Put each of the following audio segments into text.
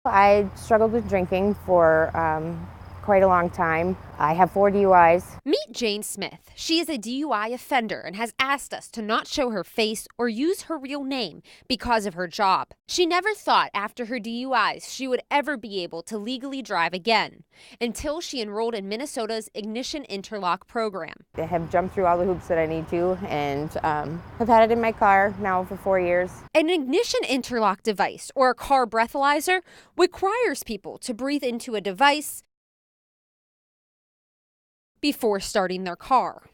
I struggled with drinking for quite a long time. I have 4 DUIs. Meet Jane Smith. She is a DUI offender and has asked us to not show her face or use her real name because of her job. She never thought after her DUIs she would ever be able to legally drive again until she enrolled in Minnesota's Ignition Interlock program. I have jumped through all the hoops that I need to and have had it in my car now for 4 years. An ignition interlock device, or a car breathalyzer, requires people to breathe into a device before starting their car.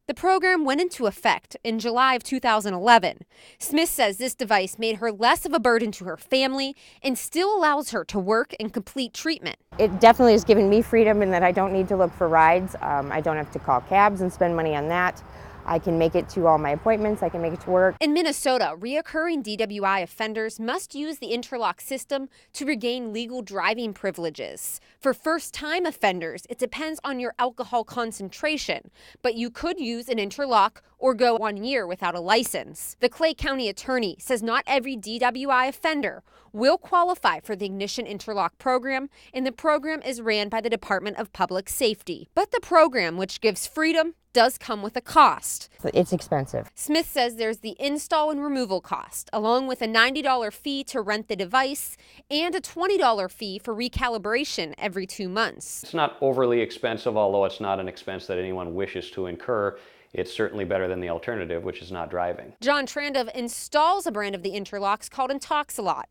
The program went into effect in July of 2011. Smith says this device made her less of a burden to her family and still allows her to work and complete treatment. It definitely has given me freedom in that I don't need to look for rides. I don't have to call cabs and spend money on that. I can make it to all my appointments. I can make it to work. In Minnesota, reoccurring DWI offenders must use the Interlock system to regain legal driving privileges. For first-time offenders, it depends on your alcohol concentration, but you could use an Interlock or go 1 year without a license. The Clay County attorney says not every DWI offender will qualify for the Ignition Interlock program, and the program is ran by the Department of Public Safety. But the program, which gives freedom, does come with a cost. It's expensive. Smith says there's the install and removal cost, along with a $90 fee to rent the device and a $20 fee for recalibration every 2 months. It's not overly expensive, although it's not an expense that anyone wishes to incur. It's certainly better than the alternative, which is not driving. John Trandiv installs a brand of the Interlocks called Intoxalot.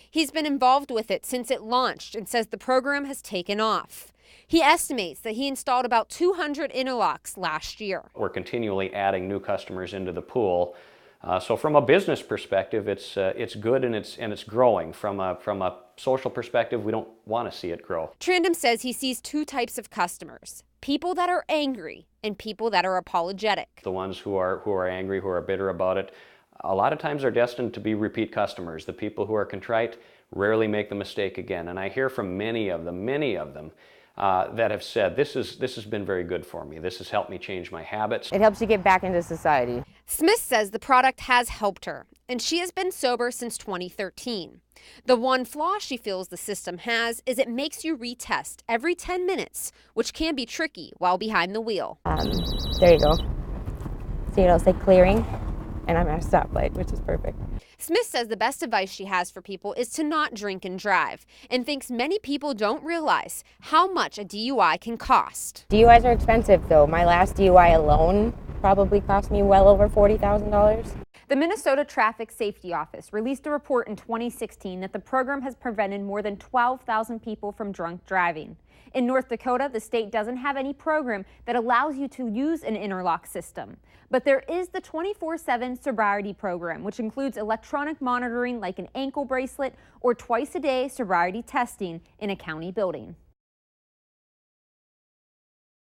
He's been involved with it since it launched and says the program has taken off. He estimates that he installed about 200 Interlocks last year. We're continually adding new customers into the pool. So from a business perspective, it's good and it's growing. From a social perspective, we don't want to see it grow. Trandiv says he sees 2 types of customers: people that are angry and people that are apologetic. The ones who are angry, who are bitter about it, a lot of times are destined to be repeat customers. The people who are contrite rarely make the mistake again. And I hear from many of them, that have said, this has been very good for me. This has helped me change my habits. It helps you get back into society. Smith says the product has helped her, and she has been sober since 2013. The one flaw she feels the system has is it makes you retest every 10 minutes, which can be tricky while behind the wheel. There you go. See, it'll say clearing, and I'm at a stoplight, which is perfect. Smith says the best advice she has for people is to not drink and drive, and thinks many people don't realize how much a DUI can cost. DUIs are expensive, though. My last DUI alone probably cost me well over $40,000. The Minnesota Traffic Safety Office released a report in 2016 that the program has prevented more than 12,000 people from drunk driving. In North Dakota, the state doesn't have any program that allows you to use an interlock system. But there is the 24/7 sobriety program, which includes electronic monitoring like an ankle bracelet or twice-a-day sobriety testing in a county building.